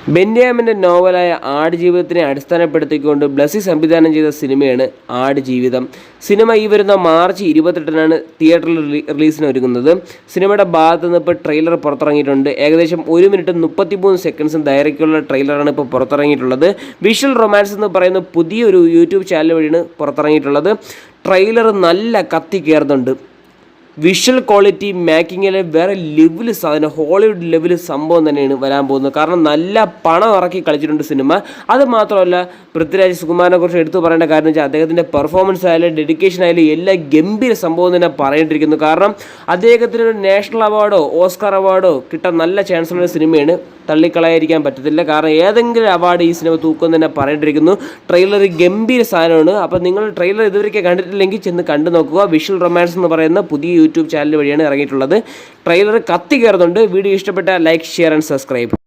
ബെന്യാമിൻ്റെ നോവലായ ആടുജീവിതത്തിനെ അടിസ്ഥാനപ്പെടുത്തിക്കൊണ്ട് ബ്ലസ്സി സംവിധാനം ചെയ്ത സിനിമയാണ് ആടുജീവിതം. സിനിമ ഈ വരുന്ന മാർച്ച് 28-നാണ് തിയേറ്ററിൽ റിലീസിന് ഒരുങ്ങുന്നത്. സിനിമയുടെ ഭാഗത്ത് നിന്ന് ഇപ്പോൾ ട്രെയിലർ പുറത്തിറങ്ങിയിട്ടുണ്ട്. ഏകദേശം 1 മിനിറ്റ് 33 സെക്കൻഡ്സും ദൈർഘ്യമുള്ള ട്രെയിലറാണ് ഇപ്പോൾ പുറത്തിറങ്ങിയിട്ടുള്ളത്. വിഷ്വൽ റൊമാൻസ് എന്ന് പറയുന്ന പുതിയൊരു യൂട്യൂബ് ചാനൽ വഴിയാണ് പുറത്തിറങ്ങിയിട്ടുള്ളത്. ട്രെയിലർ നല്ല കത്തി കയറുന്നുണ്ട്. വിഷ്വൽ ക്വാളിറ്റി മേക്കിങ്ങിൽ വേറെ ലെവൽ സാധനം, ഹോളിവുഡ് ലെവൽ സംഭവം തന്നെയാണ് വരാൻ പോകുന്നത്. കാരണം നല്ല പണം ഇറക്കി കളിച്ചിട്ടുണ്ട് സിനിമ. അത് മാത്രമല്ല, പൃഥ്വിരാജ് സുകുമാരനെ കുറിച്ച് എടുത്തു പറയേണ്ട കാര്യം വെച്ചാൽ അദ്ദേഹത്തിൻ്റെ പെർഫോമൻസ് ആയാലും ഡെഡിക്കേഷൻ ആയാലും എല്ലാ ഗംഭീര സംഭവം തന്നെ പറയേണ്ടിയിരിക്കുന്നു. കാരണം അദ്ദേഹത്തിന് ഒരു നാഷണൽ അവാർഡോ ഓസ്കാർ അവാർഡോ കിട്ടാൻ നല്ല ചാൻസുള്ള സിനിമയാണ്. തള്ളിക്കളയായിരിക്കാൻ പറ്റത്തില്ല. കാരണം ഏതെങ്കിലും അവാർഡ് ഈ സിനിമ തൂക്കുമെന്ന് തന്നെ പറയേണ്ടിയിരിക്കുന്നു. ട്രെയിലർ ഗംഭീര സാധനമാണ്. അപ്പോൾ നിങ്ങൾ ട്രെയിലർ ഇതുവരെയൊക്കെ കണ്ടിട്ടില്ലെങ്കിൽ ചെന്ന് കണ്ടു നോക്കുക. വിഷ്വൽ റൊമാൻസ് എന്ന് പറയുന്ന പുതിയ യൂട്യൂബ് ചാനൽ വഴിയാണ് ഇറങ്ങിയിട്ടുള്ളത്. ട്രെയിലർ കത്തി കയറുന്നുണ്ട്. വീഡിയോ ഇഷ്ടപ്പെട്ട ലൈക്ക്, ഷെയർ ആൻഡ് സബ്സ്ക്രൈബ്.